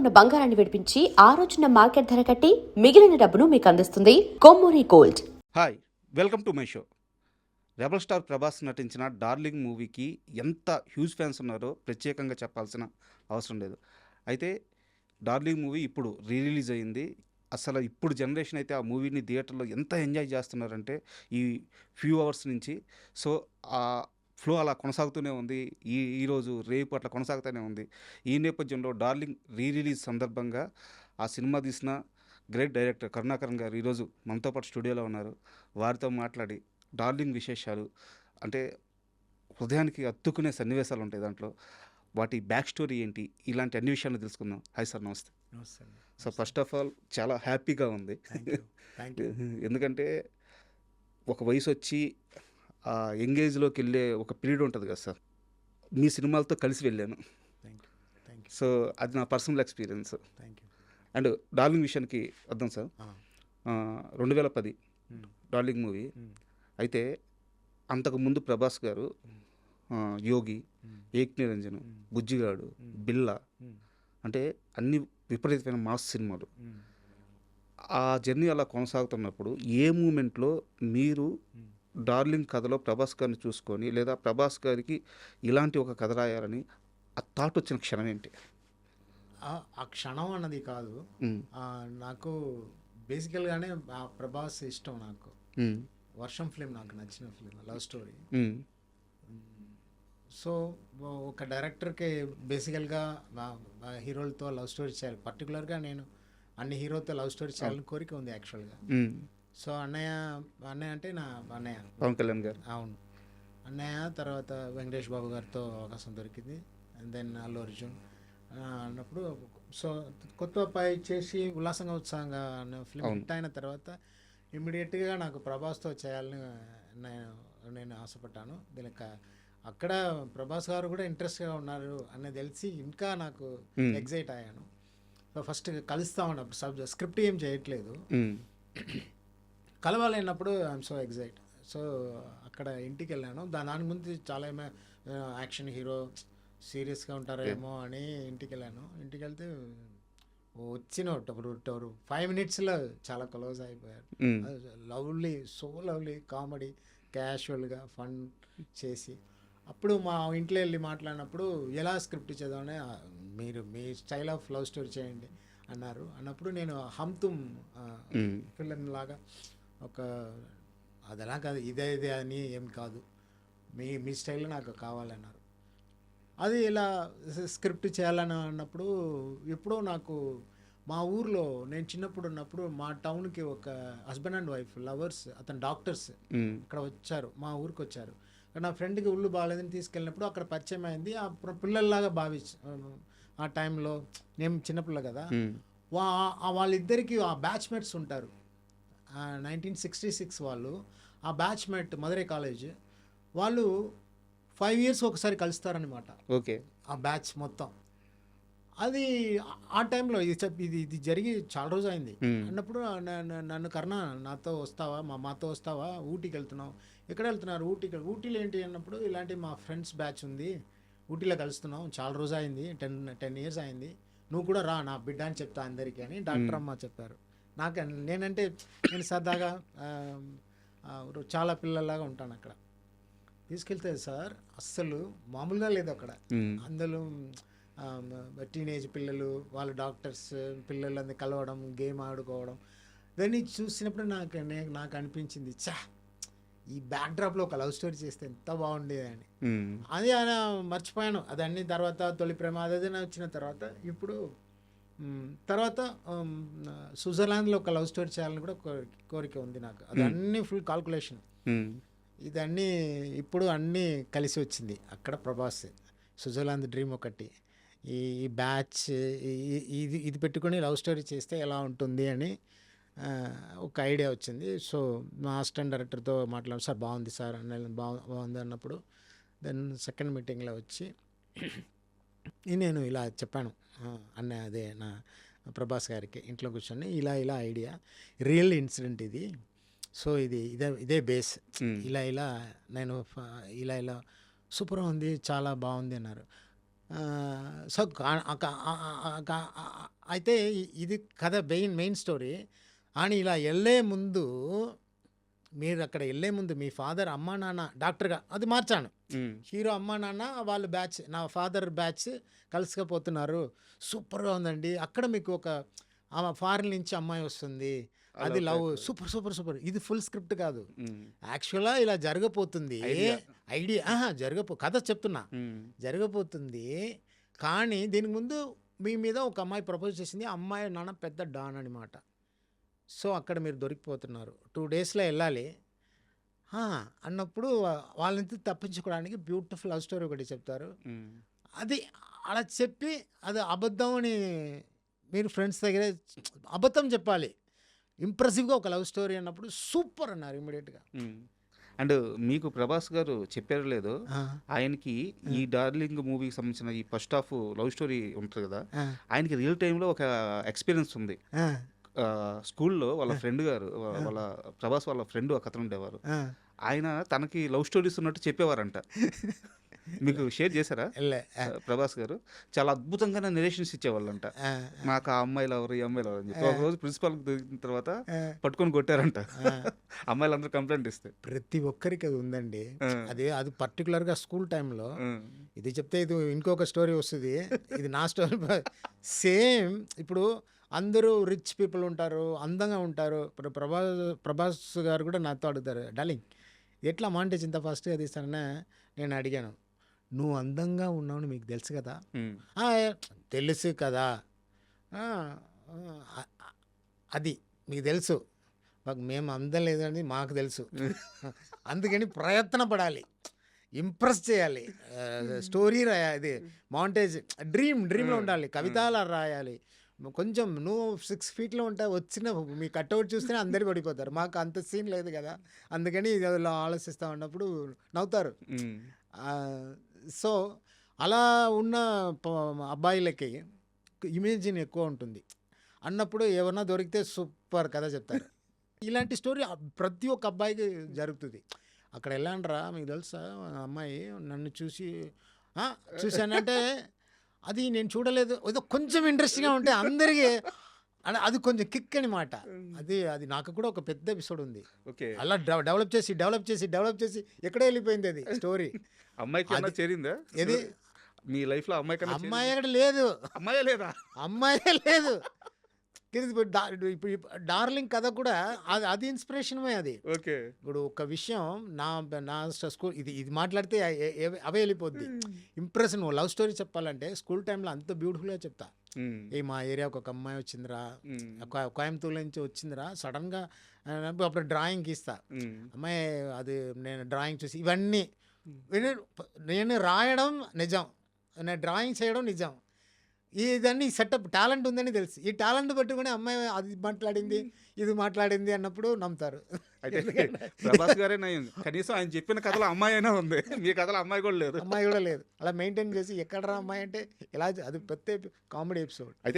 ఉన్న బంగారాన్ని విడిపించి ఆ రోజున మార్కెట్ ధర కట్టి మిగిలిన డబ్బును మీకు అందిస్తుంది Kommuri gold. Hi, welcome to my show. Rebel star Prabhas నటించిన డార్లింగ్ మూవీకి ఎంత హ్యూజ్ ఫ్యాన్స్ ఉన్నారో ప్రత్యేకంగా చెప్పాల్సిన అవసరం లేదు. అయితే డార్లింగ్ మూవీ ఇప్పుడు రిలీజ్ అయింది. అసలు ఇప్పుడు జనరేషన్ అయితే ఆ మూవీని థియేటర్లో ఎంత ఎంజాయ్ చేస్తున్నారంటే ఈ ఫ్యూ అవర్స్ నుంచి. సో ఆ ఫ్లో అలా కొనసాగుతూనే ఉంది. ఈరోజు రేపు అట్లా కొనసాగుతూనే ఉంది. ఈ నేపథ్యంలో డార్లింగ్ రిలీజ్ సందర్భంగా ఆ సినిమా తీసిన గ్రేట్ డైరెక్టర్ కరుణాకరన్ గారు ఈరోజు మనతో పాటు స్టూడియోలో ఉన్నారు. వారితో మాట్లాడి డార్లింగ్ విశేషాలు, అంటే హృదయానికి అత్తుకునే సన్నివేశాలు ఉంటాయి దాంట్లో, వాటి బ్యాక్ స్టోరీ ఏంటి, ఇలాంటి అన్ని విషయాలు తెలుసుకుందాం. హాయ్ సార్, నమస్తే. నమస్తే అండి. సో ఫస్ట్ ఆఫ్ ఆల్ చాలా హ్యాపీగా ఉంది. Thank you. ఎందుకంటే ఒక వయసు వచ్చి ఆ ఎంగేజ్లోకి వెళ్ళే ఒక పీరియడ్ ఉంటుంది కదా సార్. మీ సినిమాలతో కలిసి వెళ్ళాను. Thank you. Thank you. So అది నా personal experience. Thank you. And darling విషయానికి వద్దాం సార్. 2010 darling movie. అయితే అంతకుముందు ప్రభాస్ గారు యోగి, ఏక్ నిరంజన్, బుజ్జిగాడు, బిల్లా, అంటే అన్ని విపరీతమైన మాస్ సినిమాలు. ఆ జర్నీ అలా కొనసాగుతున్నప్పుడు ఏ మూమెంట్లో మీరు డార్లింగ్ కథలో ప్రభాస్ గారిని చూసుకొని, లేదా ప్రభాస్ గారికి ఇలాంటి ఒక కథ రాయాలని ఆ థాట్ వచ్చిన క్షణం ఏంటి? ఆ క్షణం అన్నది కాదు. నాకు బేసికల్గానే ఆ ప్రభాస్ ఇష్టం. నాకు వర్షం ఫిలిం నాకు నచ్చిన ఫిలిం, లవ్ స్టోరీ. సో ఒక డైరెక్టర్కి బేసికల్గా హీరోలతో లవ్ స్టోరీ చేయాలి. పర్టికులర్గా నేను అన్ని హీరోతో లవ్ స్టోరీ చేయాలని కోరిక ఉంది యాక్చువల్గా. సో అన్నయ్య అంటే నా అన్నయ్య పవన్ కళ్యాణ్ గారు. అవును, అన్నయ్య. తర్వాత వెంకటేష్ బాబు గారితో అవకాశం దొరికింది. అండ్ దెన్ అల్లు అర్జున్ అన్నప్పుడు, సో కొత్త అబ్బాయి చేసి ఉల్లాసంగా ఉత్సాహంగా అన్న ఫిలిం హిట్ అయిన తర్వాత ఇమ్మీడియట్గా నాకు ప్రభాస్తో చేయాలని నేను ఆశపడ్డాను. దీనికి అక్కడ ప్రభాస్ గారు కూడా ఇంట్రెస్ట్గా ఉన్నారు అనేది తెలిసి ఇంకా నాకు ఎగ్జైట్ అయ్యాను. సో ఫస్ట్ కలుస్తా ఉన్నప్పుడు స్క్రిప్ట్ ఏం చేయట్లేదు, కలవాలన్నప్పుడు ఐఎమ్ సో ఎగ్జైట్. సో అక్కడ ఇంటికి వెళ్ళాను. దాని ముందు చాలా యాక్షన్ హీరో సీరియస్గా ఉంటారేమో అని ఇంటికి వెళ్ళాను. ఇంటికి వెళ్తే వచ్చిన 5 minutesలో చాలా క్లోజ్ అయిపోయారు. లవ్లీ, సో లవ్లీ, కామెడీ, క్యాషువల్గా ఫన్ చేసి. అప్పుడు మా ఇంట్లో వెళ్ళి మాట్లాడినప్పుడు ఎలా స్క్రిప్ట్ చేద్దామని, మీరు మీ స్టైల్ ఆఫ్ లవ్ స్టోరీ చేయండి అన్నారు. అన్నప్పుడు నేను హమ్ తుమ్ ఫిలిం లాగా అది ఎలా కాదు, ఇదే అని ఏం కాదు, మీ స్టైల్లో నాకు కావాలన్నారు. అది ఇలా స్క్రిప్ట్ చేయాలని అన్నప్పుడు ఎప్పుడో నాకు మా ఊర్లో, నేను చిన్నప్పుడు ఉన్నప్పుడు మా టౌన్కి ఒక హస్బెండ్ అండ్ వైఫ్ లవర్స్, అతను డాక్టర్స్ ఇక్కడ వచ్చారు, మా ఊరికి వచ్చారు. నా ఫ్రెండ్కి ఒళ్ళు బాగాలేదని తీసుకెళ్ళినప్పుడు అక్కడ పరిచయం అయింది. ఆ పిల్లల్లాగా ఆ టైంలో నేను చిన్నపిల్ల కదా, వాళ్ళిద్దరికి ఆ బ్యాచ్మేట్స్ ఉంటారు. 1966 వాళ్ళు, ఆ బ్యాచ్మేట్ మధురై కాలేజ్ వాళ్ళు 5 years ఒకసారి కలుస్తారనమాట. ఓకే. ఆ బ్యాచ్ మొత్తం. అది ఆ టైంలో ఇది జరిగి చాలా రోజు అయింది. అన్నప్పుడు నన్ను కర్ణ నాతో వస్తావా, మాతో వస్తావా, ఊటీకి వెళ్తున్నావు. ఎక్కడ వెళ్తున్నారు? ఊటీలో ఏంటి అన్నప్పుడు, ఇలాంటి మా ఫ్రెండ్స్ బ్యాచ్ ఉంది, ఊటీలో కలుస్తున్నాం, చాలా రోజు అయింది, 10 years అయింది, నువ్వు కూడా రా నా బిడ్డ అని చెప్తా అందరికీ అని డాక్టర్ అమ్మ చెప్పారు. నేను సరదాగా చాలా పిల్లల్లాగా ఉంటాను అక్కడ. తీసుకెళ్తే సార్ అస్సలు మామూలుగా లేదు అక్కడ. అందులో టీనేజ్ పిల్లలు, వాళ్ళ డాక్టర్స్ పిల్లలందరూ కలవడం, గేమ్ ఆడుకోవడం. దాన్ని చూసినప్పుడు నాకు అనిపించింది, ఈ బ్యాక్డ్రాప్లో ఒక లవ్ స్టోరీ చేస్తే ఎంత బాగుండేది అని. అది ఆయన మర్చిపోయాను. అదన్నీ తర్వాత తొలి ప్రేమ అదేదైనా వచ్చిన తర్వాత, ఇప్పుడు తర్వాత స్విట్జర్లాండ్లో ఒక లవ్ స్టోరీ చేయాలని కూడా కోరిక ఉంది నాకు. అదన్నీ ఫుల్ కాల్కులేషన్. ఇదన్నీ ఇప్పుడు అన్నీ కలిసి వచ్చింది. అక్కడ ప్రభాస్ స్విట్జర్లాండ్ డ్రీమ్ ఒకటి, ఈ బ్యాచ్ ఇది పెట్టుకొని లవ్ స్టోరీ చేస్తే ఎలా ఉంటుంది అని ఒక ఐడియా వచ్చింది. సో మా అసిస్టెంట్ డైరెక్టర్తో మాట్లాడాను. సార్ బాగుంది సార్ బాగుంది అన్నప్పుడు, దెన్ సెకండ్ మీటింగ్లో వచ్చి నేను ఇలా చెప్పాను అన్నయ్య, అదే నా ప్రభాస్ గారికి ఇంట్లో కూర్చొని, ఇలా ఐడియా, రియల్ ఇన్సిడెంట్ ఇది. సో ఇదే బేస్, ఇలా నేను ఇలా సూపర్ ఉంది, చాలా బాగుంది అన్నారు. సో అయితే ఇది కథ మెయిన్ స్టోరీ. అని ఇలా వెళ్ళే ముందు మీరు అక్కడ వెళ్ళే ముందు మీ ఫాదర్ అమ్మా నాన్న డాక్టర్గా అది మార్చాను. హీరో అమ్మా నాన్న వాళ్ళ బ్యాచ్ నా ఫాదర్ బ్యాచ్ కలుసుకపోతున్నారు. సూపర్గా ఉందండి. అక్కడ మీకు ఒక ఫారిన్ నుంచి అమ్మాయి వస్తుంది, అది లవ్. సూపర్. ఇది ఫుల్ స్క్రిప్ట్ కాదు, యాక్చువల్గా ఇలా జరగపోతుంది. ఐడియా కథ చెప్తున్నా, జరగబోతుంది. కానీ దీనికి ముందు మీ మీద ఒక అమ్మాయి ప్రపోజ్ చేసింది. అమ్మాయి నాన్న పెద్ద డాన్ అనమాట. సో అక్కడ మీరు దొరికిపోతున్నారు. 2 డేస్లో వెళ్ళాలి అన్నప్పుడు వాళ్ళని తప్పించుకోవడానికి బ్యూటిఫుల్ లవ్ స్టోరీ ఒకటి చెప్తారు. అది అలా చెప్పి అది అబద్ధం అని మీరు ఫ్రెండ్స్ దగ్గర అబద్ధం చెప్పాలి. ఇంప్రెసివ్గా ఒక లవ్ స్టోరీ అన్నప్పుడు సూపర్ అన్నారు ఇమీడియట్గా. అండ్ మీకు ప్రభాస్ గారు చెప్పారు లేదు, ఆయనకి ఈ డార్లింగ్ మూవీకి సంబంధించిన ఈ ఫస్ట్ హాఫ్ లవ్ స్టోరీ ఉంటుంది కదా, ఆయనకి రియల్ టైంలో ఒక ఎక్స్పీరియన్స్ ఉంది. స్కూల్లో వాళ్ళ ఫ్రెండ్ గారు, వాళ్ళ ప్రభాస్ వాళ్ళ ఫ్రెండ్ ఒక అతను ఉండేవారు. ఆయన తనకి లవ్ స్టోరీస్ ఉన్నట్టు చెప్పేవారంట. మీకు షేర్ చేశారా? ప్రభాస్ గారు చాలా అద్భుతంగా నెరేషన్స్ ఇచ్చేవాళ్ళంట. నాకు ఆ అమ్మాయిలు ఎవరు, ఈ అమ్మాయిలు ఎవరు అని చెప్పి. ఒక రోజు ప్రిన్సిపాల్ దొరికిన తర్వాత పట్టుకొని కొట్టారంట అమ్మాయిలందరూ కంప్లైంట్ ఇస్తే. ప్రతి ఒక్కరికి అది ఉందండి. అది పర్టికులర్గా స్కూల్ టైంలో ఇది చెప్తే ఇది ఇంకొక స్టోరీ వస్తుంది. ఇది నా స్టోరీ సేమ్. ఇప్పుడు అందరూ రిచ్ పీపుల్ ఉంటారు, అందంగా ఉంటారు. ప్రభాస్ గారు కూడా నాతో అడుగుతారు, డార్లింగ్ ఎట్లా మాంటేజ్ ఇంత ఫాస్ట్గా తీస్తానని నేను అడిగాను. నువ్వు అందంగా ఉన్నావు మీకు తెలుసు కదా. తెలుసు కదా, అది మీకు తెలుసు, మేము అందం లేదని మాకు తెలుసు. అందుకని ప్రయత్న పడాలి, ఇంప్రెస్ చేయాలి, స్టోరీ రాయాలి, ఇది మాంటేజ్ డ్రీమ్లో ఉండాలి, కవితలు రాయాలి. కొంచెం నువ్వు 6 ఫీట్లో ఉంటావు, వచ్చిన మీ కట్అవుట్ చూస్తేనే అందరు పడిపోతారు. మాకు అంత సీన్ లేదు కదా, అందుకని ఇది ఆలోచిస్తూ ఉన్నప్పుడు నవ్వుతారు. సో అలా ఉన్న అబ్బాయిలకి ఇమేజిన్ ఎక్కువ ఉంటుంది అన్నప్పుడు ఏమన్నా దొరికితే సూపర్ కథ చెప్తారు. ఇలాంటి స్టోరీ ప్రతి ఒక్క అబ్బాయికి జరుగుతుంది. అక్కడ వెళ్ళండిరా మీకు తెలుసా, అమ్మాయి నన్ను చూశానంటే అది నేను చూడలేదు, ఏదో కొంచెం ఇంట్రెస్టింగ్గా ఉంటే అందరికీ అది కొంచెం కిక్ అనమాట. అది నాకు కూడా ఒక పెద్ద ఎపిసోడ్ ఉంది. అలా డెవలప్ చేసి ఎక్కడే వెళ్ళిపోయింది అది స్టోరీ. అమ్మాయికి చేరిందా? ఏది మీ లైఫ్లో అమ్మాయి అక్కడ లేదు, అమ్మాయే లేదు. ఇప్పుడు డార్లింగ్ కథ కూడా అది ఇన్స్పిరేషనే. అది ఇప్పుడు ఒక విషయం నా స్కూల్ ఇది మాట్లాడితే అవే వెళ్ళిపోద్ది. ఇంప్రెషన్ లవ్ స్టోరీ చెప్పాలంటే స్కూల్ టైంలో అంత బ్యూటిఫుల్గా చెప్తా. మా ఏరియాకి ఒక అమ్మాయి వచ్చిందిరా, కోయంబత్తూరు నుంచి వచ్చిందిరా సడన్గా. అప్పుడు డ్రాయింగ్ గీస్తా, అమ్మాయి అది నేను డ్రాయింగ్ చూసి ఇవన్నీ నేను రాయడం నిజం, నేను డ్రాయింగ్ చేయడం నిజం. ఇదన్నీ సెటప్ టాలెంట్ ఉందని తెలుసు. ఈ టాలెంట్ పట్టుకుని అమ్మాయి అది మాట్లాడింది ఇది మాట్లాడింది అన్నప్పుడు నమ్ముతారు. అయితే ప్రభాస్ గారే కనీసం ఆయన చెప్పిన కథలో అమ్మాయి అయినా ఉంది, మీ కథలో అమ్మాయి కూడా లేదు. అలా మెయింటైన్ చేసి ఎక్కడరా అమ్మాయి అంటే ఇలా అది పెద్ద కామెడీ ఎపిసోడ్. అయితే